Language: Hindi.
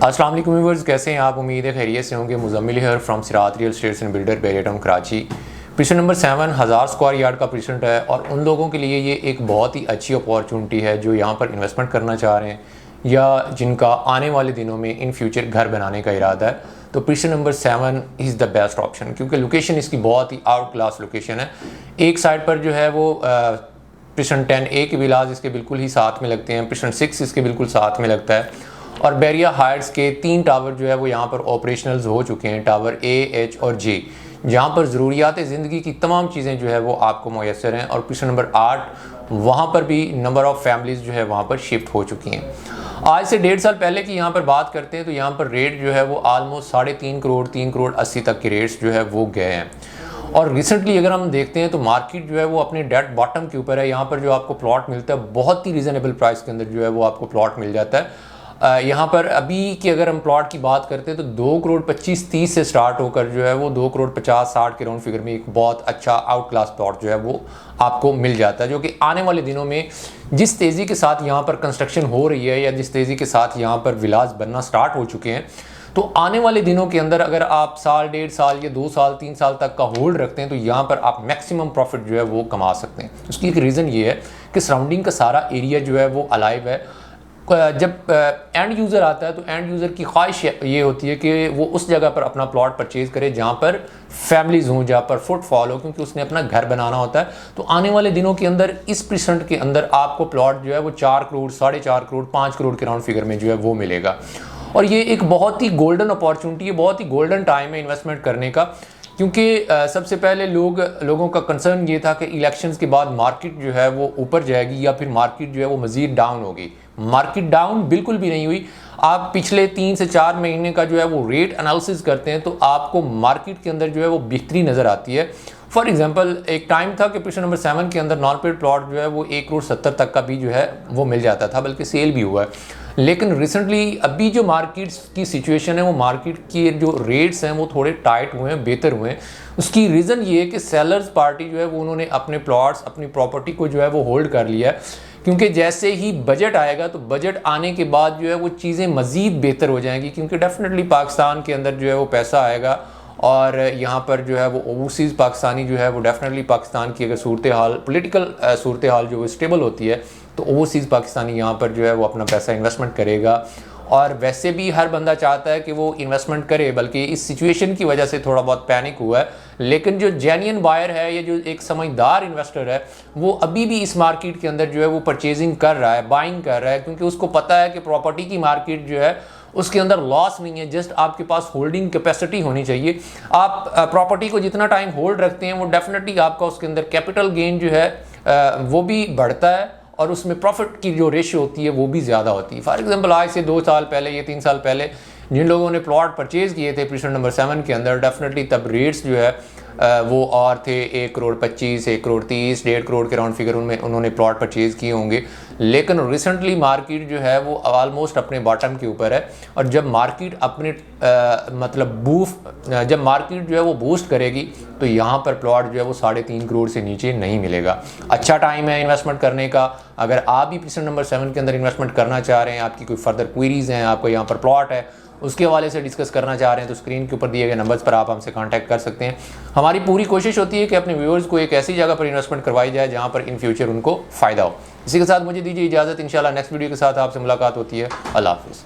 अस्सलाम वालेकुम व्यूअर्स, कैसे हैं आप? उम्मीद है खैरियत से होंगे। Muzammil here from Sirat real estates and builder, Bahria town Karachi. Position number 7 1000 square yard का पोजीशन है और उन लोगों के लिए ये एक बहुत ही अच्छी अपॉर्चुनिटी है जो यहाँ पर इन्वेस्टमेंट करना चाह रहे हैं या जिनका आने वाले दिनों में इन फ्यूचर घर बनाने का इरादा है। तो position number 7 is the best option, क्योंकि लोकेशन इसकी बहुत ही आउट क्लास लोकेशन है। एक साइड पर जो है वो पोजीशन 10A के विलाज इसके बिल्कुल ही साथ में लगते हैं, पोजीशन 6 इसके बिल्कुल साथ में लगता है और बैरिया हाइट्स के 3 टावर जो है वो यहाँ पर ऑपरेशनल्स हो चुके हैं, टावर A, H और J, जहाँ पर ज़रूरियात ज़िंदगी की तमाम चीज़ें जो है वो आपको मैसर हैं। और पोजीशन नंबर 8 वहाँ पर भी नंबर ऑफ़ फैमिलीज़ जो है वहाँ पर शिफ्ट हो चुकी हैं। आज से 1.5 साल पहले की यहाँ पर बात करते हैं तो यहाँ पर रेट जो है वो आलमोस्ट 3.5 करोड़ 3 करोड़ 80 तक के रेट्स जो है वो गए हैं। और रिसेंटली अगर हम देखते हैं तो मार्केट जो है वो अपने डेड बॉटम के ऊपर है। यहाँ पर जो आपको प्लॉट मिलता है बहुत ही रीज़नेबल प्राइस के अंदर जो है वो आपको प्लॉट मिल जाता है। यहाँ पर अभी की अगर हम प्लॉट की बात करते हैं तो 2 करोड़ 25-30 से स्टार्ट होकर जो है वो 2 करोड़ 50-60 के राउंड फिगर में एक बहुत अच्छा आउट क्लास प्लॉट जो है वो आपको मिल जाता है, जो कि आने वाले दिनों में जिस तेज़ी के साथ यहाँ पर कंस्ट्रक्शन हो रही है या जिस तेज़ी के साथ यहाँ पर विलास बनना स्टार्ट हो चुके हैं, तो आने वाले दिनों के अंदर अगर आप साल 1.5 साल या 2 साल 3 साल तक का होल्ड रखते हैं तो यहाँ पर आप मैक्सिमम प्रॉफिट जो है वो कमा सकते हैं। उसकी एक रीज़न ये है कि सराउंडिंग का सारा एरिया जो है वो अलाइव है। जब एंड यूज़र आता है तो एंड यूज़र की ख्वाहिश ये होती है कि वो उस जगह पर अपना प्लॉट परचेज़ करे जहाँ पर फैमिलीज़ हों, जहाँ पर फुटफॉल हो, क्योंकि उसने अपना घर बनाना होता है। तो आने वाले दिनों के अंदर इस परसेंट के अंदर आपको प्लॉट जो है वो 4 करोड़ 4.5 करोड़ 5 करोड़ के राउंड फिगर में जो है वो मिलेगा। और ये एक बहुत ही गोल्डन अपॉर्चुनिटी है, बहुत ही गोल्डन टाइम है इन्वेस्टमेंट करने का, क्योंकि सबसे पहले लोगों का कंसर्न ये था कि इलेक्शंस के बाद मार्केट जो है वो ऊपर जाएगी या फिर मार्केट जो है वो मज़ीद डाउन होगी। मार्केट डाउन बिल्कुल भी नहीं हुई। आप पिछले 3 से 4 महीने का जो है वो रेट एनालिसिस करते हैं तो आपको मार्केट के अंदर जो है वो बेहतरी नज़र आती है। फॉर एग्जांपल एक टाइम था कि पोजीशन नंबर 7 के अंदर नॉन पेड प्लॉट जो है वो 1 करोड़ 70 तक का भी जो है वो मिल जाता था, बल्कि सेल भी हुआ है। लेकिन रिसेंटली अभी जो मार्केट की सिचुएशन है वो मार्केट के जो रेट्स हैं वो थोड़े टाइट हुए हैं, बेहतर हुए हैं। उसकी रीज़न ये है कि सेलर्स पार्टी जो है वो उन्होंने अपने प्लॉट्स अपनी प्रॉपर्टी को जो है वो होल्ड कर लिया है, क्योंकि जैसे ही बजट आएगा तो बजट आने के बाद जो है वो चीज़ें मज़ीद बेहतर हो जाएंगी, क्योंकि डेफिनेटली पाकिस्तान के अंदर जो है वो पैसा आएगा और यहाँ पर जो है वो ओवरसीज़ पाकिस्तानी जो है वो डेफिनेटली पाकिस्तान की अगर सूरत हाल पोलिटिकल सूरत हाल जो स्टेबल होती है तो ओवरसीज़ पाकिस्तानी यहाँ पर जो है वो अपना पैसा इन्वेस्टमेंट करेगा। और वैसे भी हर बंदा चाहता है कि वो इन्वेस्टमेंट करे, बल्कि इस सिचुएशन की वजह से थोड़ा बहुत पैनिक हुआ है। लेकिन जो जेन्युइन बायर है या जो एक समझदार इन्वेस्टर है वो अभी भी इस मार्केट के अंदर जो है वो परचेजिंग कर रहा है, बाइंग कर रहा है, क्योंकि उसको पता है कि प्रॉपर्टी की मार्केट जो है उसके अंदर लॉस नहीं है। जस्ट आपके पास होल्डिंग कैपेसिटी होनी चाहिए। आप प्रॉपर्टी को जितना टाइम होल्ड रखते हैं वो डेफिनेटली आपका उसके अंदर कैपिटल गेन जो है वो भी बढ़ता है और उसमें प्रॉफिट की जो रेशियो होती है वो भी ज़्यादा होती है। फॉर एग्जांपल आज से 2 साल पहले या 3 साल पहले जिन लोगों ने प्लॉट परचेज़ किए थे पोजीशन नंबर 7 के अंदर, डेफिनेटली तब रेट्स जो है वो और थे 1 करोड़ 25, 1 करोड़ 30, 1.5 करोड़ के राउंड फिगर उनमें उन्होंने प्लॉट परचेज़ किए होंगे। लेकिन रिसेंटली मार्केट जो है वो ऑलमोस्ट अपने बॉटम के ऊपर है और जब मार्केट अपने जब मार्केट जो है वो बूस्ट करेगी तो यहाँ पर प्लॉट जो है वो 3.5 करोड़ से नीचे नहीं मिलेगा। अच्छा टाइम है इन्वेस्टमेंट करने का। अगर आप भी पोजीशन नंबर 7 के अंदर इन्वेस्टमेंट करना चाह रहे हैं, आपकी कोई फर्दर क्वेरीज हैं, आपको यहाँ पर प्लॉट है उसके हवाले से डिस्कस करना चाह रहे हैं, तो स्क्रीन के ऊपर दिए गए नंबर्स पर आप हमसे कांटेक्ट कर सकते हैं। हमारी पूरी कोशिश होती है कि अपने व्यूअर्स को एक ऐसी जगह पर इन्वेस्टमेंट करवाई जाए जहां पर इन फ्यूचर उनको फ़ायदा हो। इसी के साथ मुझे दीजिए इजाज़त। इंशाल्लाह नेक्स्ट वीडियो के साथ आपसे मुलाकात होती है। अल्लाह हाफ़िज़।